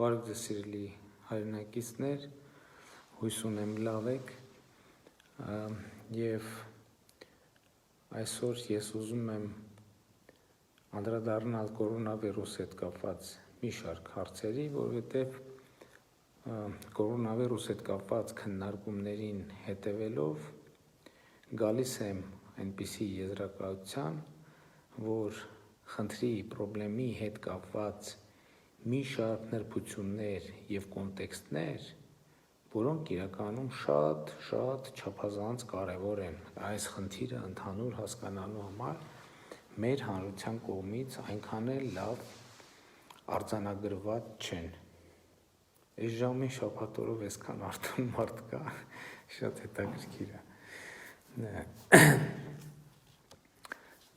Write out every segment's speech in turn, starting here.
Բարև ձեզ սիրելի հայրենակիցներ, հույս ունեմ լավ եք և այսօր ես ուզում եմ անդրադառնալ կորոնավիրուսի հետ կապված մի շարք հարցերի, որովհետև կորոնավիրուսի հետ կապված քննարկումներին հետևելով գալիս եմ այնպիսի եզրակացության, որ խնդրի պրոբլեմի հետ կապված մի շարք նրբություններ և կոնտեքստներ, որոնք իրականում շատ չափազանց կարևոր են այս խնդիրը ընդհանուր հասկանալու համար մեր հանրության կողմից այնքան էլ լավ արձանագրված չեն։ Այս ժամին շաբաթ օրով այսքան արթուն մարդ կա, շատ հետաքրքիր է։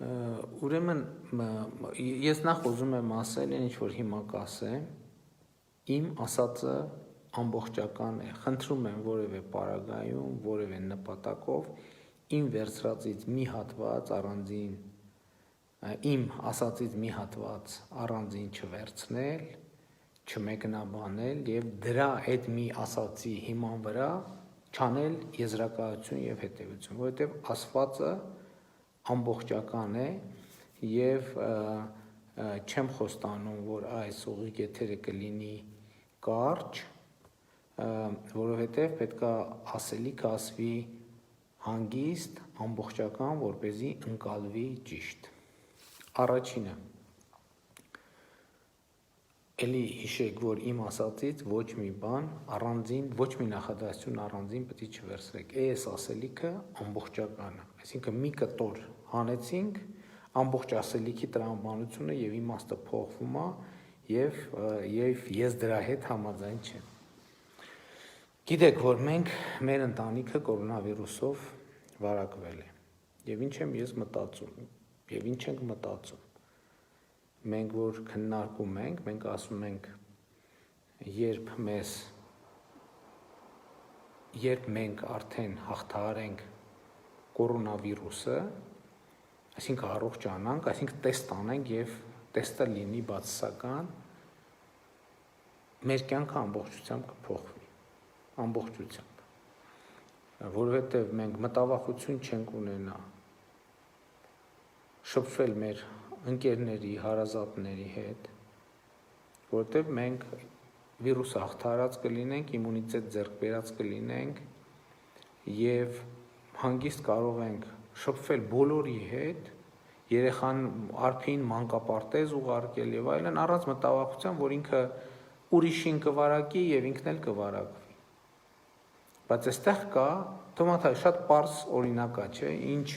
Ուրեմն ես նախ ուզում եմ ասել, ինչ որ հիմա կասեմ, իմ ասածը ամբողջական է, խնդրում եմ որևէ պարագայում, որևէ նպատակով իմ վերցրածից մի հատված առանձին, իմ ասածից մի հատված առանձին չվերցնել, չմեկնաբանել և դրա այդ մի ասածի հիման վրա չանել եզրակացություն և հետևություն, որովհետև ասվածը ամբողջական է և չեմ խոստանում, որ այս ուղիղ եթերը կլինի կարճ, որովհետև պետք է ասելիքը ասվի հանգիստ, ամբողջական, որպեսզի ընկալվի ճիշտ։ Առաջինը, էլի հիշեք, որ իմ ասածից ոչ մի բան առանձին, ոչ մի նախադասություն առանձին պետք է չվերցրեք, այս ասելիքը ամբողջական է, այսինքն մի կտոր հանեցինք, ամբողջ ասելիքի տրամաբանությունը և իմաստը փոխվում է և ես դրա հետ համաձայն չեմ։ Գիտեք, որ մենք, մեր ընտանիքը կորոնավիրուսով վարակվել է և ինչ եմ ես մտածում և ինչ ենք մտածում։ Մենք որ քննարկում ենք, մենք ասում ենք, երբ մենք արդեն հաղթահարենք կորոնավիրուսը, այսինքն առողջանանք, այսինքն տեստ անենք և տեստը լինի բացասական, մեր կյանքը ամբողջությամբ կփոխվի, ամբողջությամբ, որովհետև մենք մտավախություն չենք ունենա շփվել մեր ընկերների, հարազատների հետ, որովհետև մենք վիրուսը հաղթահարած կլինենք, իմունիտետ ձեռք բերած կլինենք և հանգիստ կարող ենք շփվել բոլորի հետ, երեխան արփին մանկապարտեզ ուղարկել և այլն, առանց մտավախության, որ ինքը ուրիշին կվարակի և ինքն էլ կվարակվի։ Բայց այստեղ կա, շատ պարզ օրինակ է, չէ՞, ինչ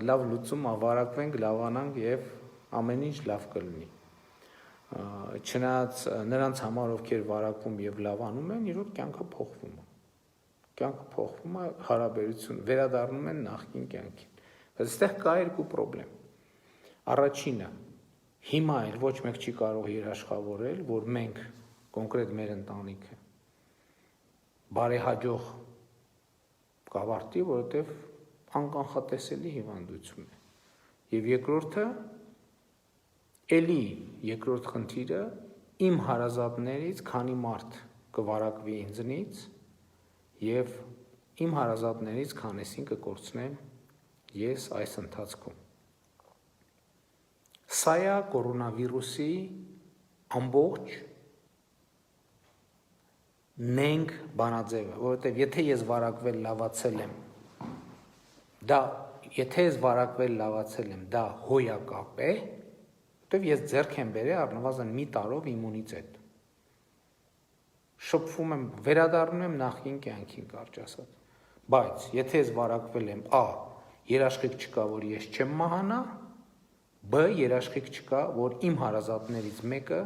լավ լուծում է, վարակվենք, լավանանք և ամեն ինչ լավ կլինի։ Չնայած նրանց համար, ովքեր վարակվում և լավանում են, իրոք կյանքը փոխվում է։ Կյանքը փոխվում է, հարաբերություն վերադառնում են նախկին կյանքին։ Բայց այստեղ կա երկու պրոբլեմ։ Առաջինը, հիմա էլ ոչ մեկ չի կարող երաշխավորել, որ մենք, կոնկրետ մեր ընտանիքը, բարեհաջող կավարտի, որովհետև անկանխատեսելի հիվանդություն է։ Եվ երկրորդը, երկրորդ խնդիրը, իմ հարազատներից քանի մարդ կվարակվի ինձնից և իմ հարազատներից քանեսին կկորցնեմ ես այս ընթացքում։ Սա է կորոնավիրուսի ամբողջ նենգ բանաձևը, որովհետև եթե ես վարակվել լավացել եմ, դա հոյակապ է, որովհետև ես ձեռք եմ բերել առնվազն մի տարով իմունիտետ։ Շփվում եմ, վերադառնում եմ նախկին կյանքին, կարճ ասած։ Բայց եթե ես վարակվել եմ, երաշխիք չկա, որ ես չեմ մահանա, երաշխիք չկա, որ իմ հարազատներից մեկը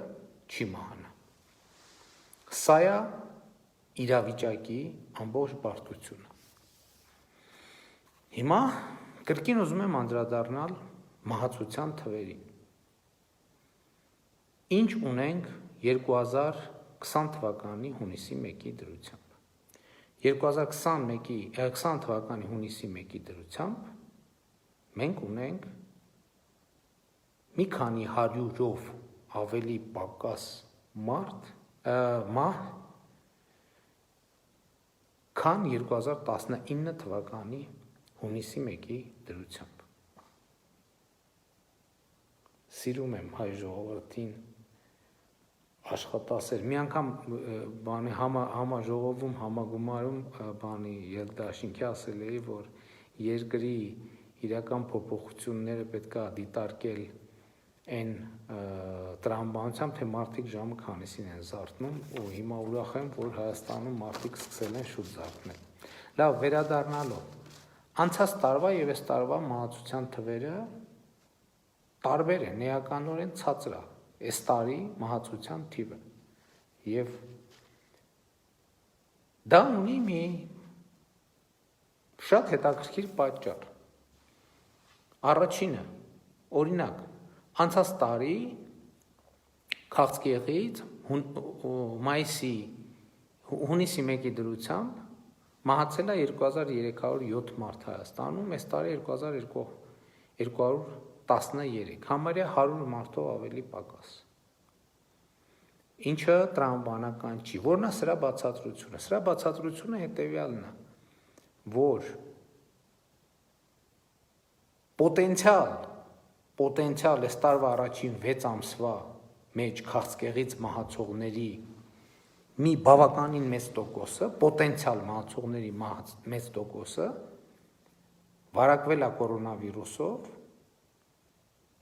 չի մահանա։ Սա է իրավիճակի ամբողջ բարդությունը։ Հիմա կրկին ուզում եմ անդրադառնալ մահացության թվերին։ Ինչ ունենք 2020 թվականի հունիսի 1-ի դրությամբ։ 2020 թվականի հունիսի 1-ի դրությամբ մենք ունենք մի քանի հարյուրով ավելի պակաս մարդ, մահ, քան 2019 թվականի հունիսի 1-ի դրությամբ։ Սիրում եմ հայ ժողովրդին աշխատասեր։ Մի անգամ բանի համաժողովում, համագումարում բանի Ելդաշինքի ասել էի, որ երկրի իրական փոփոխությունները պետք է դիտարկել այն տրամաբանությամբ, թե մարդիկ ժամը քանիսին են զարթնում, ու հիմա ուրախ եմ, որ Հայաստանում մարդիկ սկսել են շուտ զարթնել։ Լավ, վերադառնալով, անցած տարվա եւ այս տարվա մահացության թվերը տարբեր են, էականորեն ցածր է այս տարի մահացության թիվը, եւ դա ունի մի շատ հետաքրքիր պատճառ։ Առաջինը, օրինակ, անցած տարի քաղցկեղից հունիսի 1-ի դրությամբ մահացել է 2307 մարդ Հայաստանում, այս տարի 2213, համարյա 100 մարդով ավելի պակաս։ Ինչը տրամաբանական չի, որն է սրա բացատրությունը։ Սրա բացատրությունը հետևյալն է, որ պոտենցիալ այս տարվա առաջին 6 ամսվա մեջ քաղցկեղից մահացողների մի բավականին մեծ տոկոսը, պոտենցիալ մահացողների մեծ տոկոսը վարակվել է կորոնավիրուսով,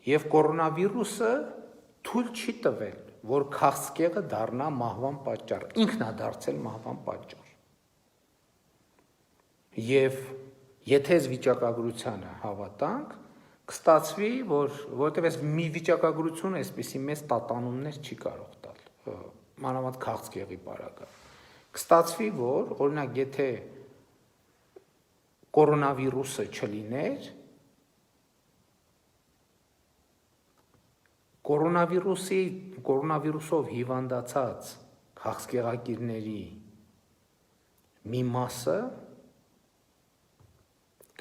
եւ կորոնավիրուսը թույլ չի տվել, որ քաղցկեղը դառնա մահվան պատճառ, ինքն է դարձել մահվան պատճառ։ Եվ եթե այս վիճակագրությանը հավատանք, կստացվի, որ որովհետև այս մի վիճակագրությունը այսպիսի մեծ տատանումներ չի կարող տալ, մանավանդ քաղցկեղի պարագայում։ Կստացվի, որ օրինակ եթե կորոնավիրուսը չլիներ, կորոնավիրուսով հիվանդացած քաղցկեղակիրների մի մասը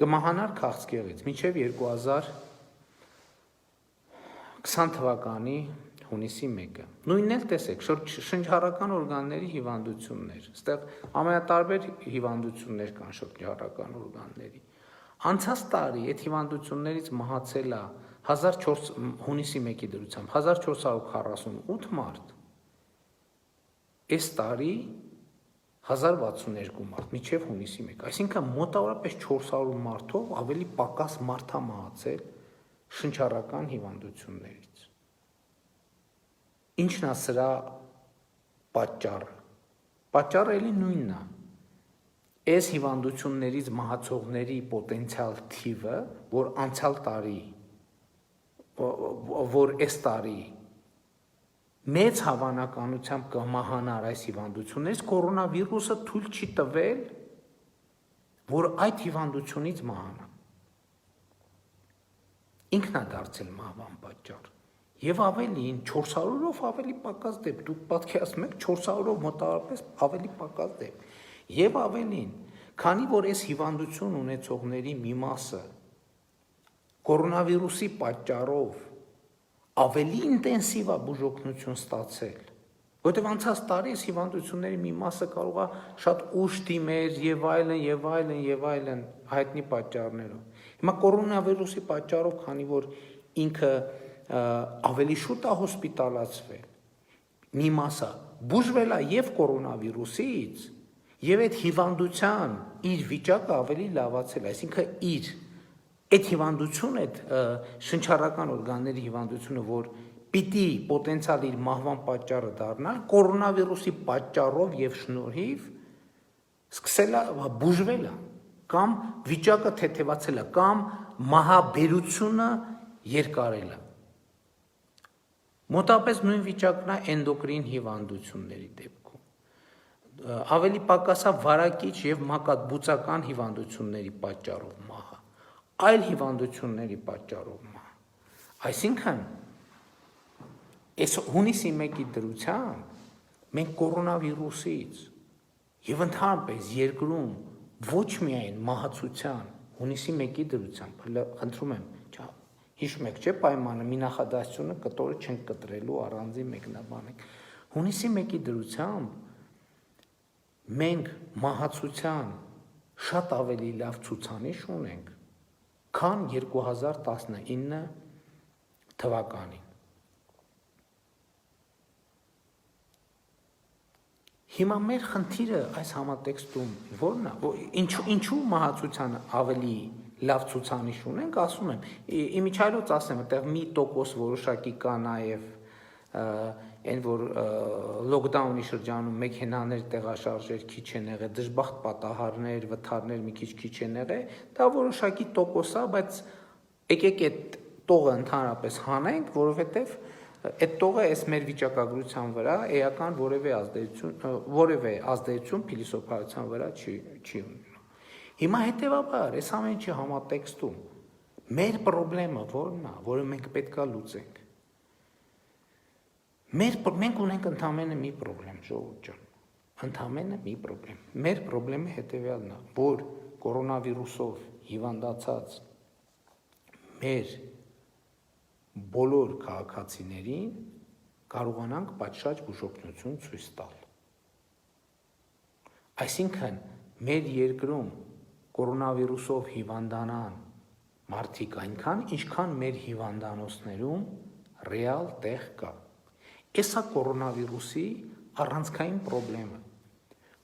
կմահանար քաղցկեղից մինչև 2020 թվականի հունիսի 1-ը։ Նույնն էլ տեսեք, շնչառական օրգանների հիվանդություններ, այստեղ ամենատարբեր հիվանդություններ կան շնչառական օրգանների։ Անցած տարի այդ հիվանդություններից մահացել է հունիսի 1-ի դրությամբ 1448 մարդ, այս տարի 1062 մարդ, մինչև հունիսի 1, այսինքն մոտավորապես 400 մարդով ավելի պակաս մարդ է մահացել շնչառական հիվանդություններից։ Ինչն է սրա պատճառը։ Պատճառը էլի նույնն է։ Այս հիվանդություններից մահացողների պոտենցիալ թիվը, որ անցյալ տարի, որ այս տարի մեծ հավանականությամբ կմահանար այս հիվանդություններից, կորոնավիրուսը թույլ չի տվել, որ այդ հիվանդությունից մահանա։ Ինքն է դարձել մահվան պատճառ։ Եվ ավելին 400-ով ավելի պակաս դեպք, դուք պատկերացնում եք 400-ով մոտավորապես ավելի պակաս դեպք։ Եվ ավելին, քանի որ այս հիվանդություն ունեցողների մի մասը կորոնավիրուսի պատճառով ավելի ինտենսիվ է բուժօգնություն ստացել, որտեղ անցած տարի այս հիվանդությունների մի մասը կարող է շատ ուշ դիմեր եւ այլն հայտնի պատճառներով։ Հիմա կորոնավիրուսի պատճառով, քանի որ ինքը ավելի շուտ է հոսպիտալացվել, մի մասը բուժվել է եւ կորոնավիրուսից, եւ այդ հիվանդության իր վիճակը ավելի լավացել է, այսինքն իր այդ հիվանդությունը, այդ շնչառական օրգանների հիվանդությունը, որ պիտի պոտենցիալ իր մահվան պատճառը դառնալ, կորոնավիրուսի պատճառով եւ շնորհիվ սկսել է բուժվել է, կամ վիճակը թեթևացել է, կամ մահաբերությունը երկարել է։ Մոտավորապես նույն վիճակն է էնդոկրին հիվանդությունների դեպքում։ Ավելի պակաս է վարակիչ եւ մակատբուծական հիվանդությունների պատճառով մահը, այլ հիվանդությունների պատճառով մահ։ Այսինքն, այս հունիսի 1-ի դրությամբ մենք կորոնավիրուսից եւ ընդհանրապես երկրում ոչ միայն մահացության հունիսի 1-ի դրությամբ, խնդրում եմ, հիշում եք, չէ՞ պայմանը, մի նախադասությունը կտորը չենք կտրելու, առանձին մեկնաբանենք։ Հունիսի 1-ի դրությամբ մենք մահացության շատ ավելի լավ ցուցանիշ ունենք, քան 2019 թվականին։ Հիմա մեր խնդիրը այս համատեքստում որն է, ինչու մահացության ավելի լավ ցուցանիշ ունենք, ասում եմ, իմիջիայլոց ասեմ, այդտեղ մի տոկոս որոշակի կա նաև այն որ լոկդաունի շրջանում մեքենաներ տեղաշարժեր քիչ են եղել, դժբախտ պատահարներ, վթարներ մի քիչ են եղել, դա որոշակի տոկոս է, բայց եկեք այդ տողը ընդհանրապես հանենք, որովհետև այդ տողը այս մեր վիճակագրության վրա էական որևէ ազդեցություն փիլիսոփայության վրա չի ունենա։ Հիմա հետևաբար այս ամեն ինչի համատեքստում մեր խնդրեմը որն է, որը մենք պետքա լուծենք։ Մենք ունենք ընդամենը մի խնդրեմ, ժողովուրդ ջան, ընդամենը մի խնդրեմ։ Մեր խնդրեմը հետևյալն է, որ կորոնավիրուսով հիվանդացած մեր բոլոր քաղաքացիներին կարողանանք պատշաճ բուժօգնություն ցույց տալ։ Այսինքն մեր երկրում կորոնավիրուսով հիվանդանան մարդիկ այնքան, ինչքան մեր հիվանդանոցներում ռեալ տեղ կա։ Էսա կորոնավիրուսի առանցքային խնդրեմը,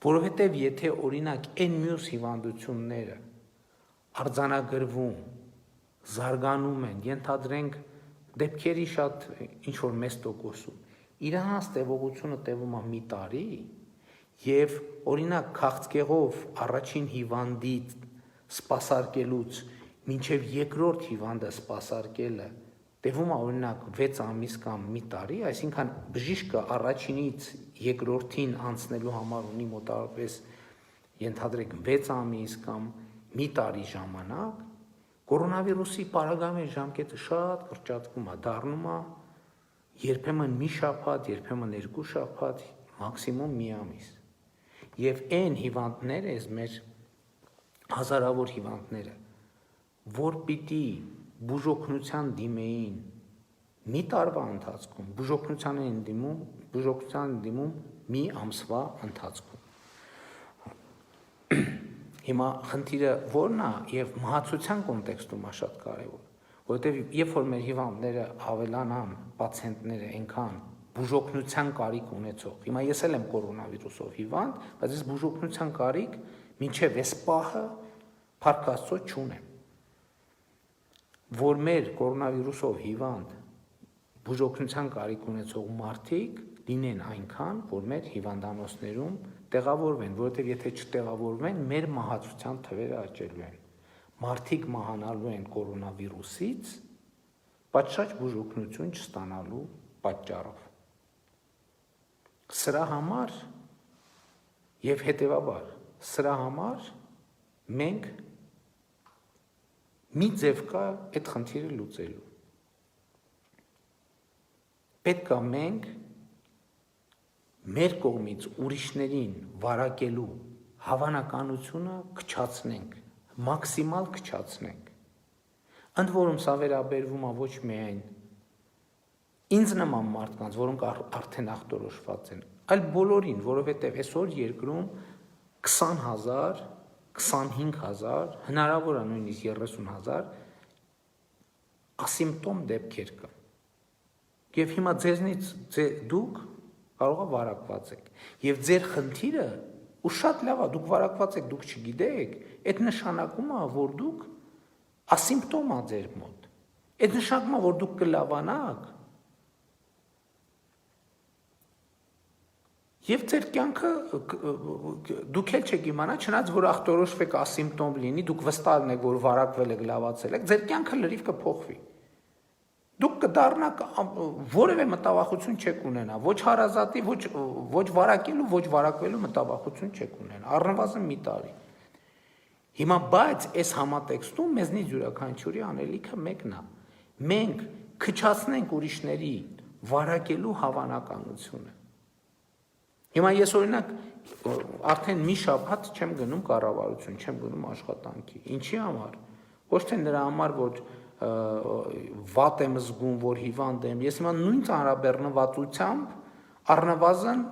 որովհետև եթե օրինակ այն մյուս հիվանդությունները արձանագրվում, զարգանում են, ենթադրենք դեպքերի շատ ինչ-որ մեծ տոկոսում, իրանց տևողությունը տևում է մի տարի, և օրինակ քաղցկեղով առաջին հիվանդից սպասարկելուց մինչև երկրորդ հիվանդը սպասարկելը տևում է օրինակ 6 ամիս կամ մի տարի, այսինքն բժիշկը առաջինից երկրորդին անցնելու համար ունի մոտավորապես ենթադրենք 6 ամիս կամ մի տարի ժամանակ, կորոնավիրուսի պարագայում ժամկետը շատ կրճատվում է, դառնում է երբեմն մի շաբաթ, երբեմն 2 շաբաթ, մաքսիմում մի ամիս։ Եվ այն հիվանդները, այս մեր հազարավոր հիվանդները, որ պիտի բուժօգնության դիմեին մի տարվա ընթացքում, բուժօգնության դիմում մի ամսվա ընթացքում։ Հիմա խնդիրը որն է եւ մահացության կոնտեքստում է շատ կարեւոր, որովհետեւ երբ որ մեր հիվանդները ավելանան, պացիենտները այնքան բուժօգնության կարիք ունեցող, հիմա ես էլ եմ կորոնավիրուսով հիվանդ, բայց ես բուժօգնության կարիք մինչև այս պահը փառք Աստծո չունեմ, որ մեր կորոնավիրուսով հիվանդ բուժօգնության կարիք ունեցող մարդիկ լինեն այնքան, որ մեր հիվանդանոցներում տեղավորվեն, որովհետև եթե չտեղավորվեն, մեր մահացության թվերը աճելու են։ Մարդիկ մահանալու են կորոնավիրուսից պատշաճ բուժօգնություն չստանալու պատճառով։ Սրա համար եւ հետեւաբար սրա համար մենք մի ձև կա այդ խնդիրը լուծելու։ Պետք է մենք մեր կողմից ուրիշներին վարակելու հավանականությունը քչացնենք, մաքսիմալ քչացնենք։ Ընդ որում սա վերաբերվում է ոչ միայն ինձ նման մարդկանց, որոնք արդեն ախտորոշված են, այլ բոլորին, որովհետև այսօր երկրում 20,000, 25,000, հնարավոր է նույնիսկ 30,000 ասիմպտոմ դեպքեր կա։ Եվ հիմա ձեզնից դուք կարող է վարակված եք։ Եվ ձեր խնդիրը, ու շատ լավ է, դուք վարակված եք, դուք չգիտեք, այդ նշանակում է, որ դուք ասիմպտոմ է ձեր մոտ։ Այդ նշանակում է, որ դուք կլավանաք։ Եվ ձեր կյանքը դուք էլ չեք իմանա, չնայած որ ախտորոշվեք ասիմպտոմ լինի, դուք վստահ եք, որ վարակվել եք, լավացել եք, ձեր կյանքը լրիվ կփոխվի։ Դուք կդառնաք որևէ մտավախություն չեք ունենա, ոչ հարազատի, ոչ վարակելու, ոչ վարակվելու մտավախություն չեք ունենա, առնվազն մի տարի։ Հիմա բայց այս համատեքստում մեզնից յուրաքանչյուրի անելիքը մեկն է։ Մենք քչացնենք ուրիշների վարակելու հավանականությունը։ Հիմա ես օրինակ արդեն մի շաբաթ չեմ գնում կառավարություն, չեմ գնում աշխատանքի։ Ինչի համար։ Ոչ թե նրա համար, որ վատ եմ զգում, որ հիվանդ եմ, ես հիմա նույն ծանրաբեռնվածությամբ առնվազն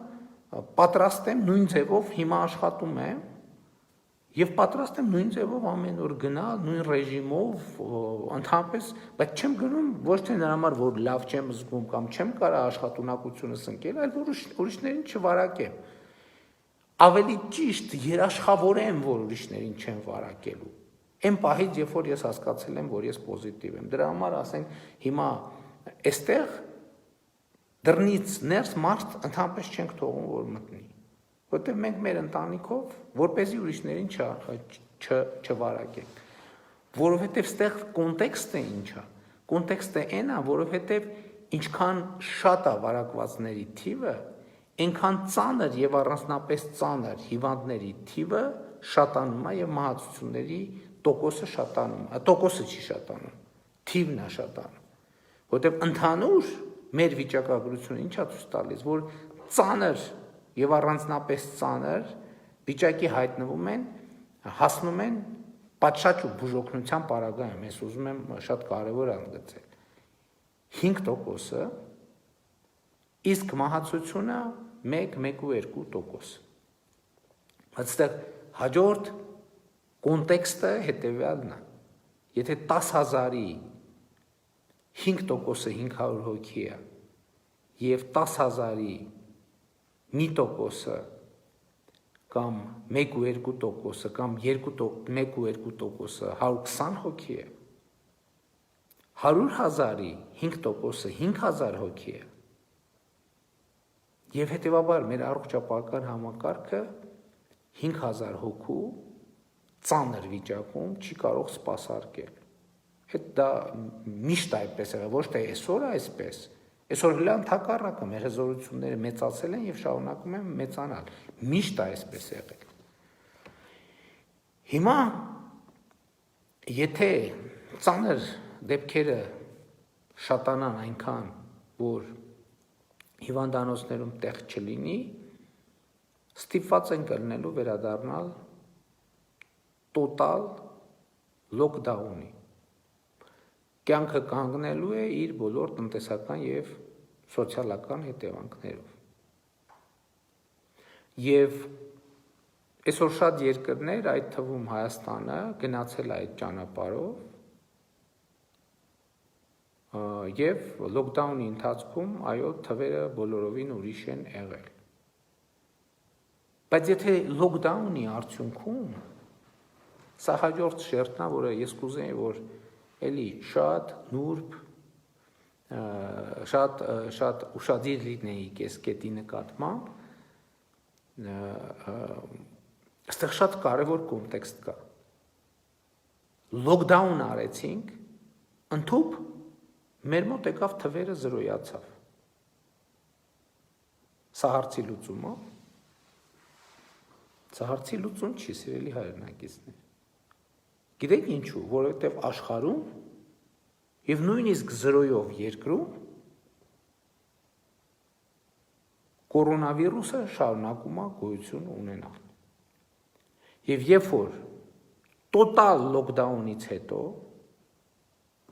պատրաստ եմ նույն ձևով հիմա աշխատում եմ եւ պատրաստ եմ նույն ձևով ամեն օր գնալ նույն ռեժիմով ընդհանրապես, բայց չեմ գնում ոչ թե նրա համար որ լավ չեմ զգում կամ չեմ կարող աշխատունակությունս ընկել, այլ որ ուրիշներին չվարակեմ։ Ավելի ճիշտ երաշխավորեմ, որ ուրիշներին չեմ վարակելու։ Այն պահից, երբ որ ես հասկացել եմ, որ ես պոզիտիվ եմ։ Դրա համար ասենք հիմա այստեղ դռնից ներս մարդ ընդհանրապես չենք թողում, որ մտնի։ Որտեղ մենք մեր ընտանիքով, որպեսզի ուրիշներին չվարակենք։ Որովհետև ստեղ կոնտեքստը ինչ է։ Կոնտեքստը այն է, որովհետև ինչքան շատ է վարակվածների թիվը, այնքան ծանր եւ առանձնապես ծանր հիվանդների թիվը շատանում է եւ մահացությունների տոկոսը շատանում է, տոկոսը չի շատանում, թիվն է շատանում, որտեղ ընդհանուր մեր վիճակագրությունը ինչ է ցույց տալիս, որ ծանր եւ առանձնապես ծանր վիճակի հայտնվում են, հասնում են պատշաճ ու բուժօգնության պարագայում, ես ուզում եմ շատ կարեւոր ընդգծել, 5%-ը, իսկ մահացությունը 1-1.2%։ Այստեղ հաջորդ կոնտեքստը հետևյալն է։ Եթե 10,000-ի 5%-ը 500 հոգի է եւ 10,000-ի 1%-ը կամ 1.2%-ը կամ 1.2%-ը 120 հոգի է, 100,000-ի 5%-ը 5,000 հոգի է, եւ հետեւաբար մեր առողջապահական համակարգը 5,000 հոգու ծանր վիճակում չի կարող սպասարկել։ Այդ դա միշտ այդպես է, ոչ թե այսօր այսպես։ Այսօր հենց ընդհակառակը մեր հզորությունները մեծացել են եւ շարունակում են մեծանալ։ Միշտ այսպես է եղել։ Հիմա եթե ծանր դեպքերը շատանան այնքան, որ հիվանդանոցներում տեղ չլինի, ստիպված են կլինելու վերադառնալ տոտալ լոկդաունի։ Կյանքը կանգնելու է իր բոլոր տնտեսական եւ սոցիալական հետևանքներով։ Եվ այսօր շատ երկրներ, այդ թվում Հայաստանը, գնացել է այդ ճանապարհով եւ լոկդաունի ընթացքում այո թվերը բոլորովին ուրիշ են եղել։ Բայց եթե լոկդաունի արդյունքում սա հաջորդ շերտն է, որը ես կուզեի, որ էլի շատ նուրբ, շատ ուշադիր լինեի կես կետի նկատմամբ, այստեղ շատ կարևոր կոնտեքստ կա։ Լոկդաուն արեցինք, ընդհուպ մեր մոտ եկավ թվերը զրոյացավ։ Սա հարցի լուծումը։ Սա հարցի լուծում չի, սիրելի հայրենակիցներ։ Գիտեք ինչու, որովհետև աշխարհում եւ նույնիսկ զրոյով երկրում կորոնավիրուսը շարունակում է գոյություն ունենալ։ Եվ երբ որ տոտալ լոկդաունից հետո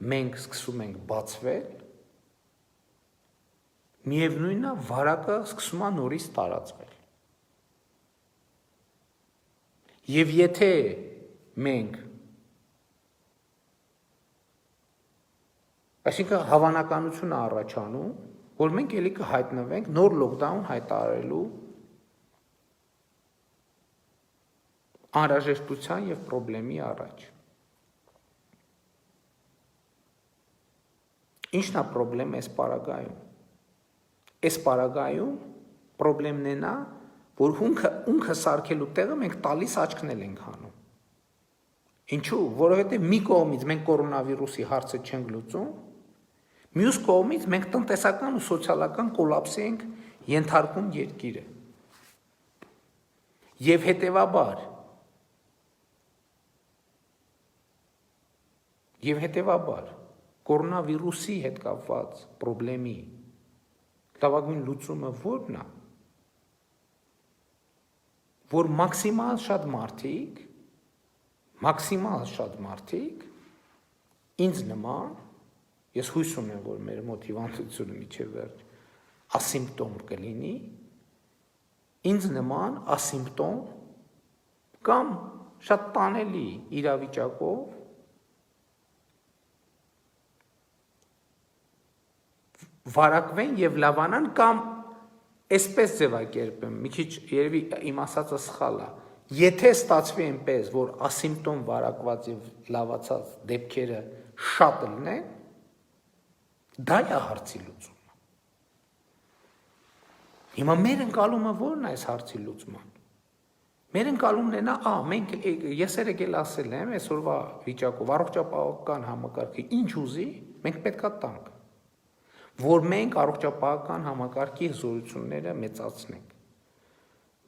մենք սկսում ենք բացվել, միևնույնն է վարակը սկսում է նորից տարածվել։ Եվ եթե մենք այսինքն հավանականությունը առաջանում, որ մենք ելի կհայտնվենք նոր լոկդաուն հայտարարելու անհրաժեշտության եւ խնդրի առաջ։ Ինչն է խնդրեմ այս պարագայում։ Այս պարագայում խնդրեմն է նա, որ ունքը սարքելու տեղը մենք տալիս աչքնել ենք հանում։ Ինչու՞, որովհետև մի կողմից մենք կորոնավիրուսի հարցը չենք լուծում, մյուս կողմից մենք տնտեսական ու սոցիալական կոլապսի ենք ենթարկում երկիրը։ Եվ հետևաբար կորոնավիրուսի հետ կապված խնդրի լավագույն լուծումը ո՞րն է, որ մաքսիմալ շատ մարդիկ ինձ նման, ես հույս ունեմ, որ մեր մոտ հիվանդությունը մինչև վերջ ասիմպտոմ կլինի, ինձ նման ասիմպտոմ կամ շատ տանելի իրավիճակով վարակվեն եւ լավանան կամ այսպես ձևակերպեմ, մի քիչ երևի իմ ասածը սխալ է, եթե ստացվի այնպես, որ ասիմպտոմ վարակված եւ լավացած դեպքերը շատ լինեն, դա է հարցի լուծումը։ Հիմա մեր ընկալումը ո՞րն է այս հարցի լուծման։ Մեր ընկալումն է նա, մենք ես երեկ ասել եմ, այսօրվա վիճակով առողջապահական համակարգը ինչ ուզի, մենք պետքա տանք, որ մենք առողջապահական համակարգի հզորությունները մեծացնենք։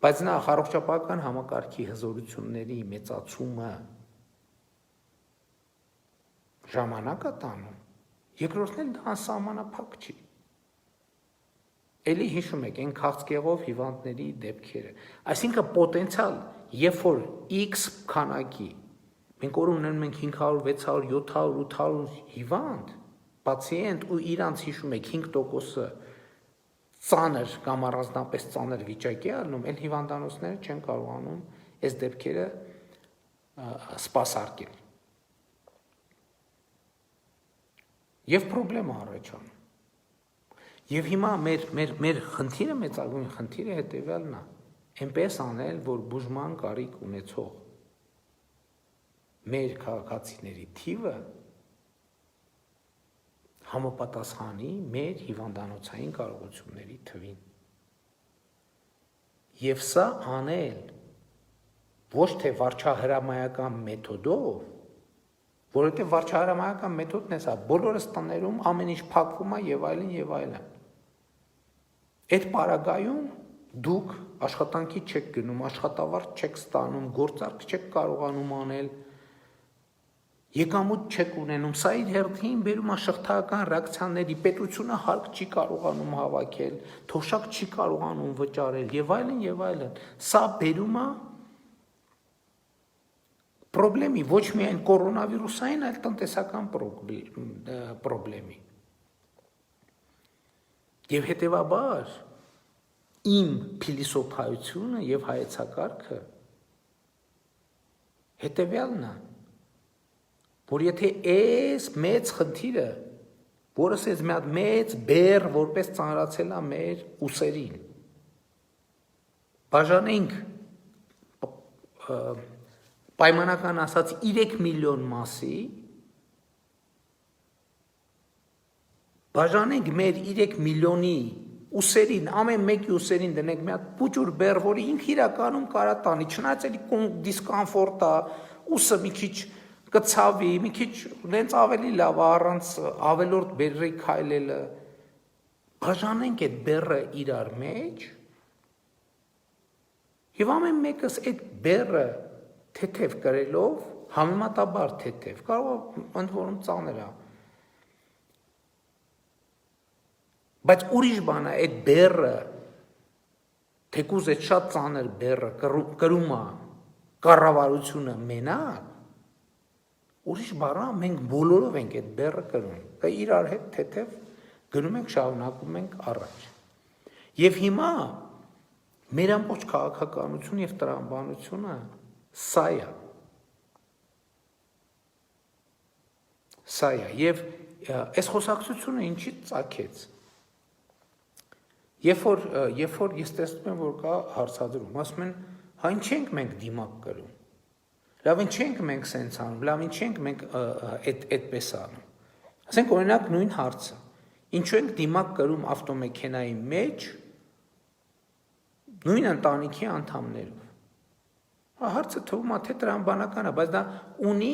Բայց նախ առողջապահական համակարգի հզորությունների մեծացումը ժամանակ է տանում, երկրորդն էլ դա անսահմանափակ չի։ Էլի հիշում եք այն քաղցկեղով հիվանդների դեպքերը, այսինքն պոտենցիալ, երբ որ X քանակի, մենք օր ունենում ենք 500, 600, 700, 800 հիվանդ, պացիենտ ու իրանց հիշում եք 5%-ը ծանր կամ առանձնապես ծանր վիճակի առնում, այլ հիվանդանոցները չեն կարողանում այս դեպքերը սպասարկել։ Եվ պրոբլեմը առաջանում։ Եվ հիմա մեր խնդիրը մեծագույն խնդիրը հետևյալն է, այնպես անել, որ բուժման կարիք ունեցող մեր քաղաքացիների թիվը համապատասխանի մեր հիվանդանոցային կարողությունների թվին։ Եվ սա անել ոչ թե վարչահրամայական մեթոդով, որովհետև վարչահրամայական մեթոդն է սա, բոլորս տներում ամեն ինչ փակվում է եւ այլն եւ այլն։ Այդ պարագայում դուք աշխատանքի չեք գնում, աշխատավարձ չեք ստանում, գործարք չեք կարողանում անել, եկամուտ չեք ունենում, սա իր հերթին բերում է շղթայական ռեակցիաների, պետությունը հարկ չի կարողանում հավաքել, թոշակ չի կարողանում վճարել եւ այլն եւ այլն։ Սա բերում է պրոբլեմի, ոչ միայն կորոնավիրուսային, այլ տնտեսական պրոբլեմի։ Եվ հետևաբար իմ փիլիսոփայությունը եւ հայեցակարգը հետևյալն է, որ եթե այս մեծ խնդիրը, որս այս մի հատ մեծ բեռ որպես ծանրացել է մեր ուսերին, բաժանենք պայմանական ասած 3 միլիոն մասի, բաժանենք մեր 3 միլիոնի ուսերին, ամեն մեկի ուսերին դնենք մի հատ փուճուր բեռ, որը ինքը իրականում կարա տանի, չնայած էլի դիսկոմֆորտ է, ուսը մի քիչ կցավի, մի քիչ հենց ավելի լավ է առանց ավելորդ բեռի քայլելը, բաժանենք այդ բեռը իրար մեջ, եւ ամեն մեկս այդ բեռը թեթև կրելով, համեմատաբար թեթև, կարող է ընդ որում ծանր է, բայց ուրիշ բան է, այդ բեռը, թեկուզ այդ շատ ծանր բեռը կրում է կառավարությունը մենակ, ուրիշ բան է, մենք բոլորով ենք այդ բեռը կրում, կա իրար հետ թեթև գնում ենք, շարունակում ենք առաջ։ Եվ հիմա մեր ամբողջ քաղաքականություն եւ տրամաբանությունը սա է։ Սա է, եւ այս խոսակցությունը ինչի ծագեց։ Երբ որ ես տեսնում եմ, որ կա հարցադրում, ասում են, հա ինչ ենք մենք դիմակ կրում, լավ ինչ ենք մենք սենց անում, լավ ինչ ենք մենք այդպես անում։ Ասենք օրինակ նույն հարցը, ինչու ենք դիմակ կրում ավտոմեքենայի մեջ նույն ընտանիքի անդամներով։ Հա հարցը թվում է թե տրամաբանական է, բայց դա ունի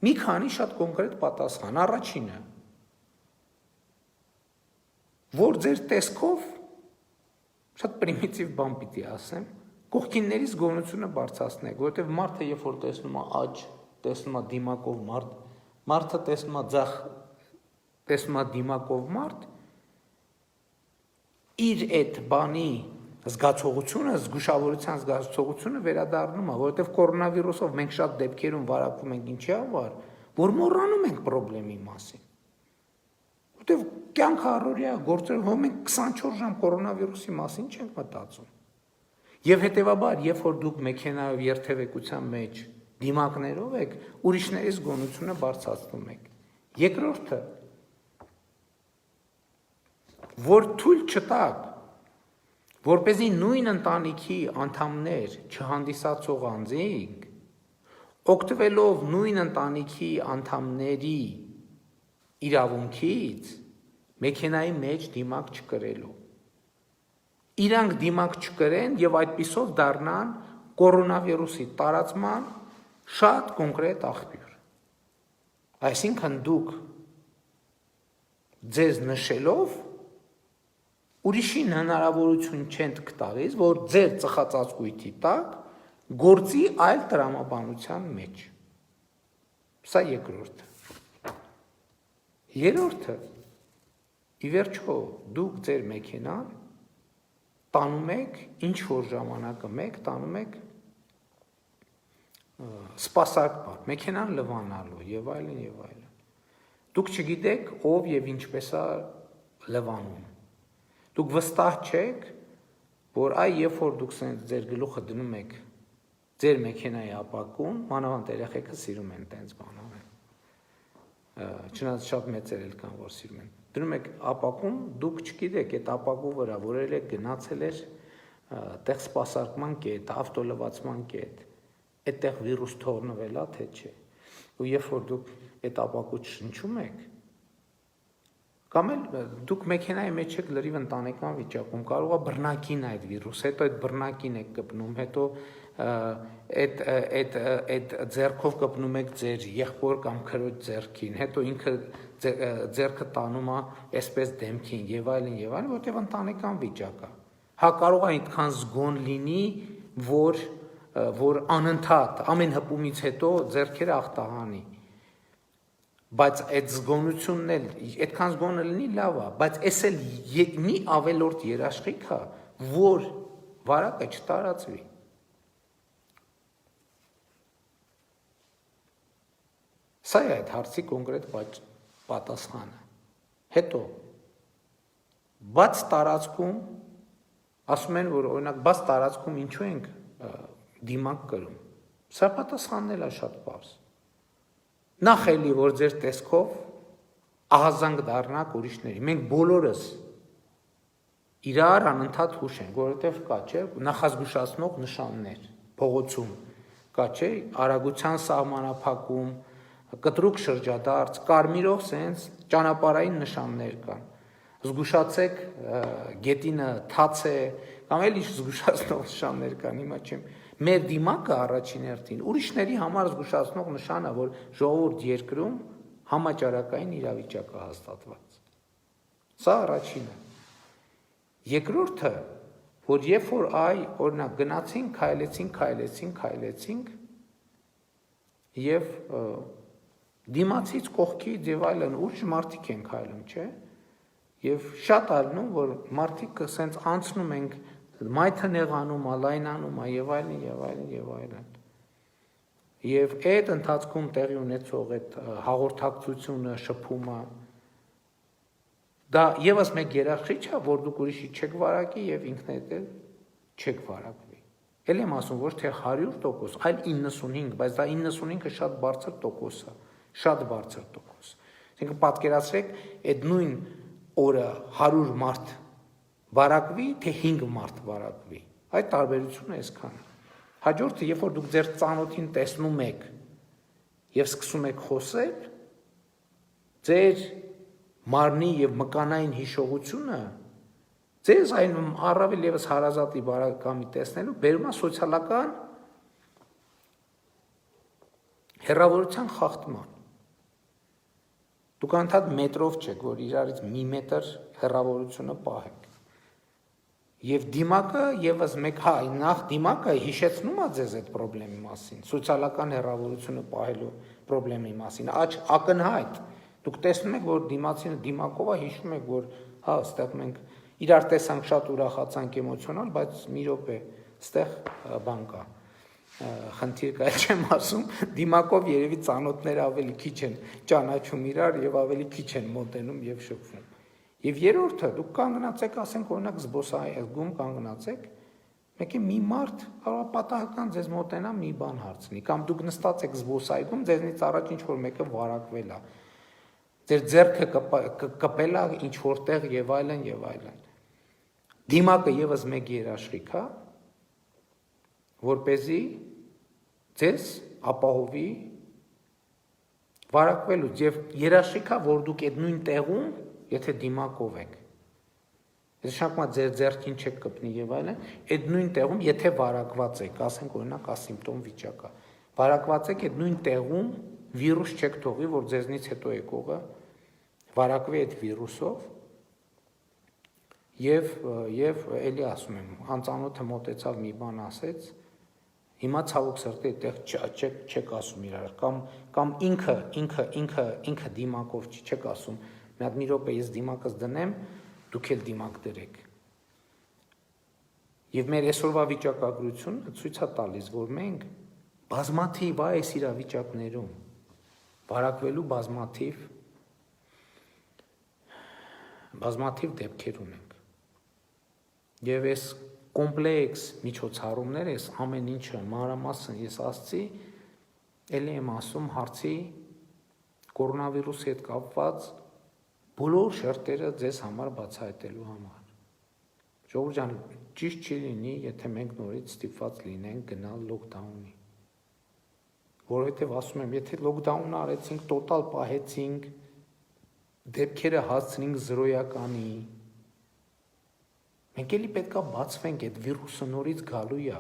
մի քանի շատ կոնկրետ պատասխան։ Առաջինը, որ ձեր տեսքով, շատ պրիմիտիվ բան պիտի ասեմ, կողքիններից գոնությունը բարձրացնեք, որովհետև մարդը երբ որ տեսնում է աջ, տեսնում է դիմակով մարդ, մարդը տեսնում է ձախ, տեսնում է դիմակով մարդ, իր այդ բանի զգացողությունը, զգուշավորության զգացողությունը վերադառնում է, որովհետև կորոնավիրուսով մենք շատ դեպքերում վարակվում ենք ինչի համար, որ մոռանում ենք պրոբլեմի մասին։ Որտեվ կյանքը առօրյա գործերով մենք 24 ժամ կորոնավիրուսի մասին չենք մտածում։ Եվ հետևաբար, երբ որ դուք մեքենայով երթևեկության մեջ դիմակներով եք, ուրիշների զգոնությունը բարձրացնում եք։ Երկրորդը, որ թույլ չտաք, որպեսզի նույն ընտանիքի անդամներ չհանդիսացող անձինք, օգտվելով նույն ընտանիքի անդամների իրավունքից, մեքենայի մեջ դիմակ չկրելու։ Իրանք դիմակ չկրեն եւ այդպիսով դառնան կորոնավիրուսի տարածման շատ կոնկրետ աղբյուր։ Այսինքն դուք ձեզ նշելով ուրիշին հնարավորություն չեն տալիս, որ ձեր ծխածածկույթի տակ գործի այլ տրամաբանության մեջ։ Սա երկրորդը։ Երրորդը, ի վերջո դուք ձեր մեքենան տանում եք, ինչ որ ժամանակը մեկ տանում եք սպասարկման, մեքենան լվանալու եւ այլն եւ այլն։ Դուք չգիտեք ով եւ ինչպես է լվանում։ Դուք վստահ չեք, որ երբ որ դուք ձեր գլուխը դնում եք ձեր մեքենայի ապակուն, մանավանդ երեխեքը սիրում են տենց բան անել։ Չնայած շատ մեծեր էլ կան, որ սիրում են։ Դնում եք ապակում, դուք չգիտեք այդ ապակու վրա որել եք գնացել էր տեղ սպասարկման կետ, ավտոլվացման կետ, այդտեղ վիրուս թողնվել է, թե չէ։ Ու երբ որ դուք այդ ապակու շնչում եք, կամ էլ դուք մեքենայի մեջ եք լրիվ ընտանեկան վիճակում, կարող է բռնակին այդ վիրուս, հետո այդ բռնակին եք կպնում, հետո այդ ձեռքով կպնում եք ձեր եղբոր կամ քրոջ ձեռքին, հետո ինքը ձեռքը տանում է այսպես դեմքին եւ այլն, որտեղ ընտանեկան վիճակ է։ Հա կարող է այդքան զգոն լինի, որ անընդհատ ամեն հպումից հետո ձեռքերը աղտահանի։ Բայց այդ զգոնությունն էլ այդքան զգոնը լինի լավ է, բայց էս էլ մի ավելորդ երաշխիք է, որ վարակը չտարածվի։ Սա է այդ հարցի կոնկրետ պատասխանը։ Հետո բաց տարածքում ասում են, որ օրինակ բաց տարածքում ինչու ենք դիմակ կրում։ Սա պատասխանն էլ է շատ պարզ։ Նախ էլի որ ձեր տեսքով ահազանգ դառնաք ուրիշների։ Մենք բոլորս իրար անընդհատ հուշ ենք, որովհետև կա, չէ, նախազգուշացնող նշաններ փողոցում կա, չէ, արագության սահմանափակում, կտրուկ շրջադարձ, կարմիրով սենց ճանապարհային նշաններ կան։ Զգուշացեք, գետինը թաց է, կամ էլ ինչ զգուշացնող նշաններ կան, հիմա չեմ։ Մեր դիմակը առաջին հերթին ուրիշների համար զգուշացնող նշան է, որ ժողովուրդ երկրում համաճարակային իրավիճակ է հաստատված։ Սա առաջինը։ Երկրորդը, որ երբ որ օրինակ գնացին, քայլեցինք եւ դիմացից կողքից եւ այլն ուրիշ մարդիկ են քայլում, չէ՞։ Եվ շատ ալնում, որ մարդիկ սենց անցնում ենք մայթը նեղանում, լայնանում եւ այլն։ Եվ այդ ընթացքում տեղի ունեցող այդ հաղորդակցությունը, շփումը դա եւս մեկ երաշխիք է, որ դուք ուրիշի չեք վարակի եւ ինքներդ էլ չեք վարակվի։ Էլ եմ ասում, ոչ թե 100%, այլ 95, բայց դա 95-ը շատ բարձր տոկոս է, շատ բարձր տոկոս։ Այսինքն պատկերացրեք, այդ նույն օրը 100 մարդ վարակվի, թե 5 մարդ վարակվի։ Այդ տարբերությունը այսքան է։ Հաջորդը, երբ որ դուք ձեր ծանոթին տեսնում եք եւ սկսում եք խոսել, ձեր մարմնի եւ մկանային հիշողությունը ձեզ այն առավել եւս հարազատի բարակամի տեսնելու բերում է սոցիալական հեռավորության խախտման։ Դուք անդադ մետրով չեք, որ իրարից մի մետր հեռավորությունը պահեք։ Եվ դիմակը եւս մեկ նախ դիմակը հիշեցնում է ձեզ այդ խնդրի մասին, սոցիալական հեռավորությունը պահելու խնդրի մասին, ակնհայտ։ Դուք տեսնում եք, որ դիմացինը դիմակով է, հիշում եք, որ այստեղ մենք իրար տեսանք, շատ ուրախացանք էմոցիոնալ, բայց մի րոպե, այստեղ բան կա։ խնդիր կա, չեմ ասում, դիմակով երևի ծանոթները ավելի քիչ են ճանաչում իրար եւ ավելի քիչ են մոտենում եւ շփվում։ Եվ երրորդը, դուք կանգնացեք, ասենք օրինակ զբոսայգում կանգնացեք, մեկի մի մարդ կարող է պատահական ձեզ մոտենա մի բան հարցնի, կամ դուք նստած եք զբոսայգում, ձեզնից առաջ ինչ որ մեկը վարակվել է, ձեր ձեռքը կպել է ինչ որտեղ եւ այլն եւ այլն։ Դիմակը եւս մեկ երաշխիք է, որպեսզի ձեզ ապահովի վարակվելուց եւ երաշխիք է, որ դուք այդ նույն տեղում, եթե դիմակով եք, նշանակում է ձեր ձեռքին չեք կպնի եւ այլն, այդ նույն տեղում, եթե վարակված եք, ասենք օրինակ ասիմպտոմ վիճակ է, վարակված եք այդ նույն տեղում վիրուս չեք թողի, որ ձեզնից հետո եկողը վարակվի այդ վիրուսով եւ էլի ասում եմ, անծանոթը մոտեցավ մի բան ասեց, հիմա ցավոք սրտի այդտեղ չեք ասում իրար, կամ ինքը դիմակով չեք ասում, մի հատ մի րոպե ես դիմակս դնեմ, դուք էլ դիմակ դրեք։ Եվ մեր այսօրվա վիճակագրությունը ցույց է տալիս, որ մենք բազմաթիվ այս իրավիճակներում վարակվելու բազմաթիվ դեպքեր ունենք։ Եվ այս կոմպլեքս միջոցառումները, այս ամեն ինչը մանրամասն ես ասացի, էլի եմ ասում հարցի կորոնավիրուսի հետ կապված բոլոր շերտերը ձեզ համար բացահայտելու համար։ Ժողովուրդ ջան, ճիշտ չի լինի, եթե մենք նորից ստիպված լինենք գնալ լոկդաունի։ Որովհետև ասում եմ, եթե լոկդաուն արեցինք, տոտալ պահեցինք, դեպքերը հասցնենք զրոյականի, մենք էլի պետք է բացվենք, այդ վիրուսը նորից գալու է,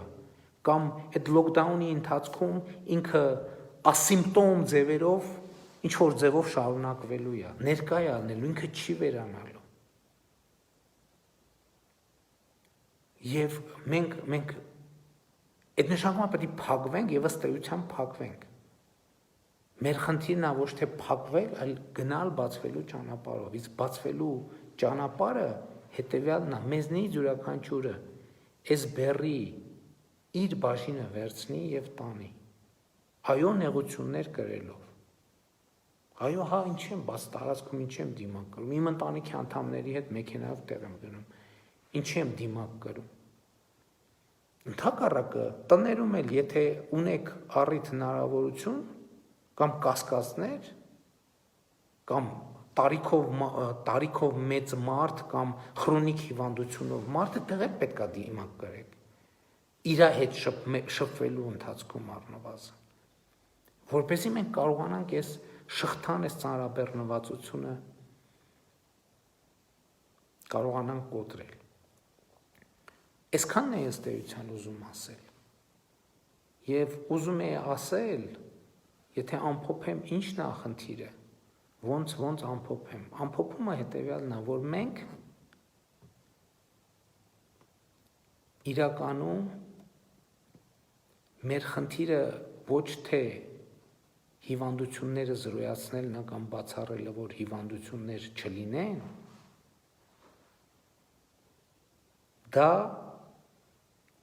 կամ այդ լոկդաունի ընթացքում ինքը ասիմպտոմ ձևերով ինչ-որ ձևով շարունակվելու է, ներկա է ալնելու, ինքը չի վերանալու։ Եվ մենք այդ նշանակումը պետք է փակվենք եւ ըստ էության փակվենք։ Մեր խնդիրն է ոչ թե փակվել, այլ գնալ բացվելու ճանապարհով։ Իսկ բացվելու ճանապարհը հետեւյալն է, մեզնից յուրաքանչյուրը այս բեռի իր բաժինը վերցնի եւ տանի։ Այո, նեղություններ կրելով։ Այո, հա, ինչ եմ, բաց տարածքում ինչ եմ դիմակ կրում։ Իմ ընտանիքի անդամների հետ մեքենայով տեղ եմ գնում։ Ինչ եմ դիմակ կրում։ Ընդհակառակը տներում էլ եթե ունեք առիթ հնարավորություն կամ կասկածներ կամ տարիքով մեծ մարդ կամ քրոնիկ հիվանդությունով մարդը տեղեր պետք է դիմակ կրեք իր հետ շփվելու ընթացքում առնվազն, որպեսզի մենք կարողանանք այս շղթան, այս ծանրաբեռնվածությունը կարողանանք կոտրել։ Այսքանն է ըստ էության ուզում ասել։ Եվ ուզում է ասել, եթե ամփոփեմ ինչն է խնդիրը, ոնց ամփոփեմ։ Ամփոփումը հետևյալն է, որ մենք իրականում մեր խնդիրը ոչ թե հիվանդությունները զրոյացնելն է կամ բացառելը, որ հիվանդություններ չլինեն, դա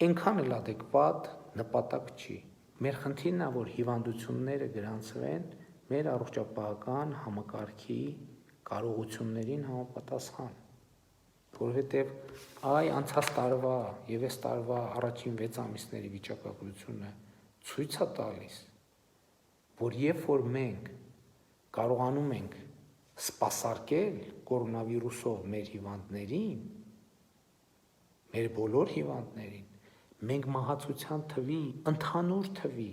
այնքան էլ adekvat նպատակ չի։ Մեր խնդիրն է, որ հիվանդությունները գրանցվեն մեր առողջապահական համակարգի կարողություններին համապատասխան, որովհետև անցած տարվա եւ այս տարվա առաջին 6 ամիսների վիճակագրությունը ցույց է տալիս, որ երբ որ մենք կարողանում ենք սպասարկել կորոնավիրուսով մեր հիվանդներին, մեր բոլոր հիվանդներին, մենք մահացության թվի, ընդհանուր թվի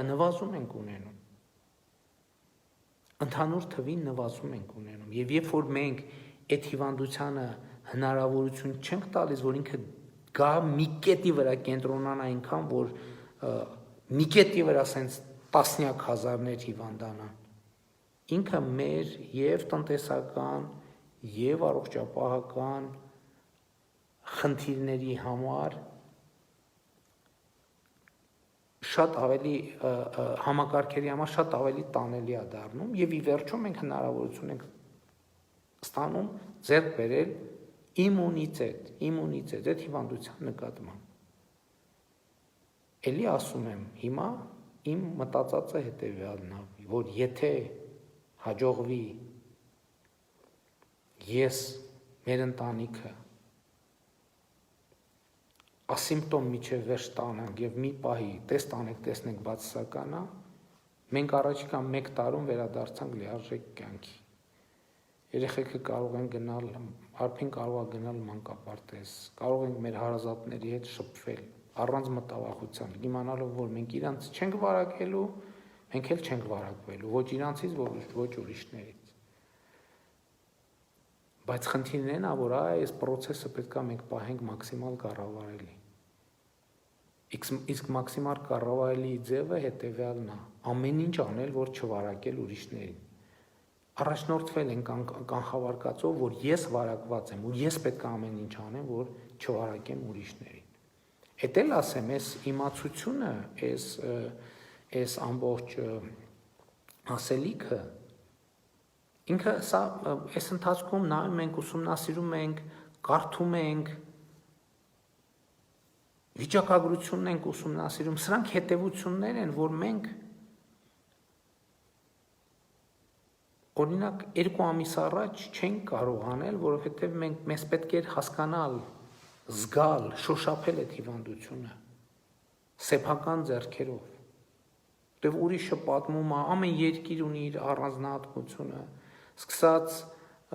նվազում ենք ունենում։ Ընդհանուր թվի նվազում ենք ունենում։ Եվ երբ որ մենք այդ հիվանդությանը հնարավորություն չենք տալիս, որ ինքը գա մի կետի վրա կենտրոնանա այնքան, որ մի կետի վրա ասենց տասնյակ հազարներ հիվանդանան, ինքը մեր եւ տնտեսական եւ առողջապահական խնդիրների համար շատ ավելի համակարգերի համար շատ ավելի տանելի է դառնում եւ ի վերջո մենք հնարավորություն ենք ստանում ձեռք բերել իմունիտետ այդ հիվանդության նկատմամբ։ Էլի ասում եմ, հիմա իմ մտածածը հետևյալն է, որ եթե հաջողվի ես մեր ընտանիքը ասիմպտոմ միջև վերջ տանանք եւ մի պահի տեստ անենք, տեսնենք բացասականա, մենք առաջիկա 1 տարում վերադարձանք լիարժեք կյանքի։ Երեխեքը կարող են գնալ, Արփին կարող է գնալ մանկապարտեզ, կարող ենք մեր հարազատների հետ շփվել, առանց մտավախության, իմանալով, որ մենք իրանց չենք վարակելու, մենք էլ չենք վարակվելու, ոչ իրանցից, ոչ ուրիշներից։ Բայց խնդիրն այն է, որ այս process-ը պետք է մենք պահենք մաքսիմալ կառավարելի։ Իսկ մաքսիմալ կառավարելի ձևը հետևյալն է, ամեն ինչ անել, որ չվարակել ուրիշներին։ Առաջնորդվել են կանխավարկածով, որ ես վարակված եմ, ու ես պետք է ամեն ինչ անեմ, որ չվարակեմ ուրիշներին։ Էդ էլ ասեմ, այս իմացությունը, այս ամբողջ ասելիքը, ինքը սա այս ընթացքում նայում ենք, ուսումնասիրում ենք, կարդում ենք, վիճակագրությունն ենք ուսումնասիրում, սրանք հետևություններ են, որ մենք օրինակ 2 ամիս առաջ չենք կարող անել, որովհետև մեզ պետք էր հասկանալ, զգալ, շոշափել այդ հիվանդությունը սեփական ձեռքերով։ Որտև ուրիշը պատմում է, ամեն երկիր ունի իր առանձնահատկությունը, սկսած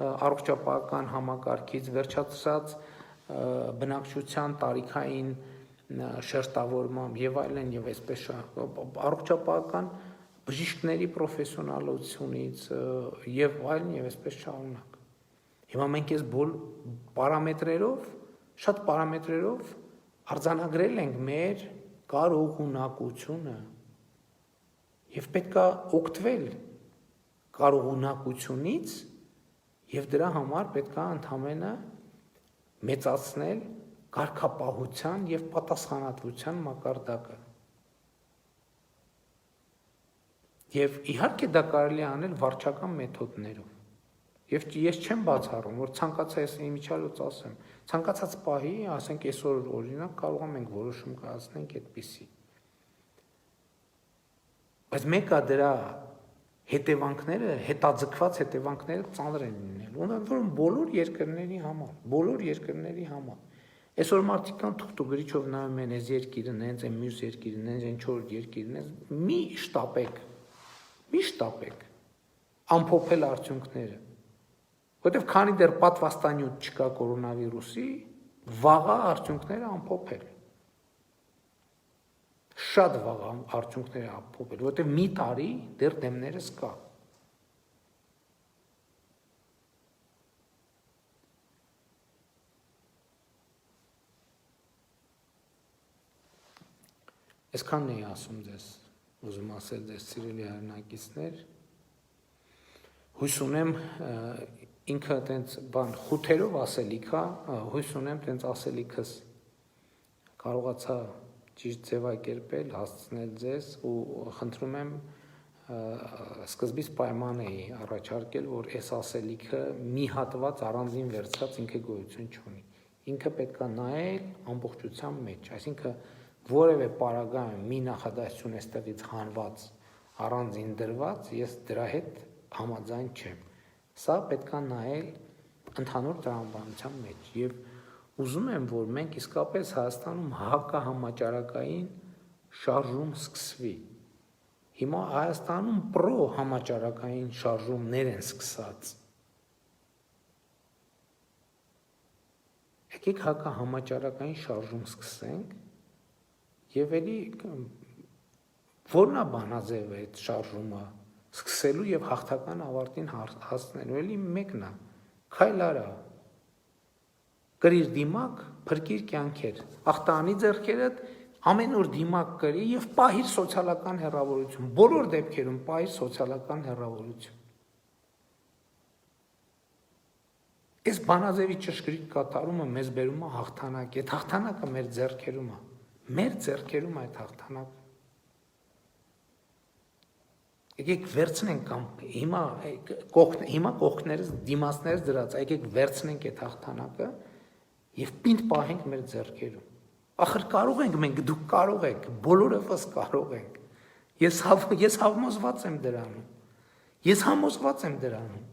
առողջապահական համակարգից, վերջացած բնակչության տարիքային շերտավորմամբ եւ այլն եւ այսպես առողջապահական բժիշկների պրոֆեսիոնալությունից եւ այլն եւ այսպես շարունակ։ Հիմա մենք այս պարամետրերով, շատ պարամետրերով արձանագրել ենք մեր կարողունակությունը եւ պետքա օգտվել կարողունակությունից եւ դրա համար պետքա ընդհանրապես մեծացնել կարգապահության եւ պատասխանատվության մակարդակը։ Եվ իհարկե դա կարելի է անել վարչական մեթոդներով։ Եվ ես չեմ բացառում, որ ցանկացած իմիջիալոց ասեմ, ցանկացած պահի, ասենք այսօր օրինակ կարող ենք որոշում կայացնենք այդպիսի։ Բայց մեկը դրա հետևանքները, հետաձգված հետևանքները ծանր են լինելու, որոնք բոլոր երկրների համար։ Այսօր մարդիկ կան թուղթուգրիչով նայում են այս երկիրը, նենց են մյուս երկիրը, նենց են 4 երկիրն, մի շտապեք ամփոփել արդյունքները, որտեղ քանի դեռ պատվաստանյութ չկա կորոնավիրուսի, վաղա արդյունքները ամփոփել, շատ վաղ արդյունքները ամփոփել, որտեղ մի տարի դեռ դեմներս կա։ Այսքանն էի ասում ձեզ, ուզում ասել ձեզ սիրելի հայրենակիցներ, հույս ունեմ ինքը տենց խութերով ասելիք է, հույս ունեմ տենց ասելիքս կարողացա ճիշտ ձևակերպել, հասցնել ձեզ ու խնդրում եմ սկզբից պայման էի առաջարկել, որ այս ասելիքը մի հատված առանձին վերցած ինքը գոյություն չունի, ինքը պետք է նայել ամբողջության մեջ, այսինքն որևէ պարագայում մի նախադասություն այստեղից հանված, առանձին դրված, ես դրա հետ համաձայն չեմ։ Սա պետք է նայել ընդհանուր տրամաբանության մեջ եւ ուզում եմ, որ մենք իսկապես Հայաստանում հակահամաճարակային շարժում սկսվի։ Հիմա Հայաստանում պրո-համաճարակային շարժումներ են սկսած։ Եկեք հակահամաճարակային շարժում սկսենք եւ էլի որն է բանաձևը այդ շարժումը սկսելու եւ հաղթական ավարտին հասնելու, էլի մեկն է, քայլ արա, կրիր դիմակ, փրկիր կյանքեր, ախտանի ձեռքերդ, ամեն օր դիմակ կրի եւ պահիր սոցիալական հեռավորություն, բոլոր դեպքերում պահիր սոցիալական հեռավորություն։ Այս բանաձևի ճշգրիտ կատարումը մեզ բերում է հաղթանակ, այդ հաղթանակը մեր ձեռքերում է։ Մեր ձեռքերում այդ հաղթանակը։ Եկեք վերցնենք կամ հիմա կողքներս դիմացներս դրած, եկեք վերցնենք այդ հաղթանակը եւ պինդ պահենք մեր ձեռքերում։ Ախր կարող ենք մենք, դուք կարող եք, բոլորովս կարող ենք։ Ես համոզված եմ դրանում։ Ես համոզված եմ դրանում։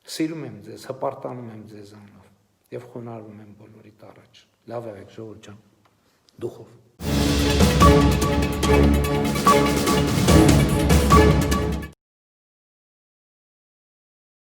Սիրում եմ ձեզ, հպարտանում եմ ձեզանով եւ խոնարհվում եմ բոլորիդ առաջ։ Լավ եղեք, ժողովուրդ ջան, դուխով։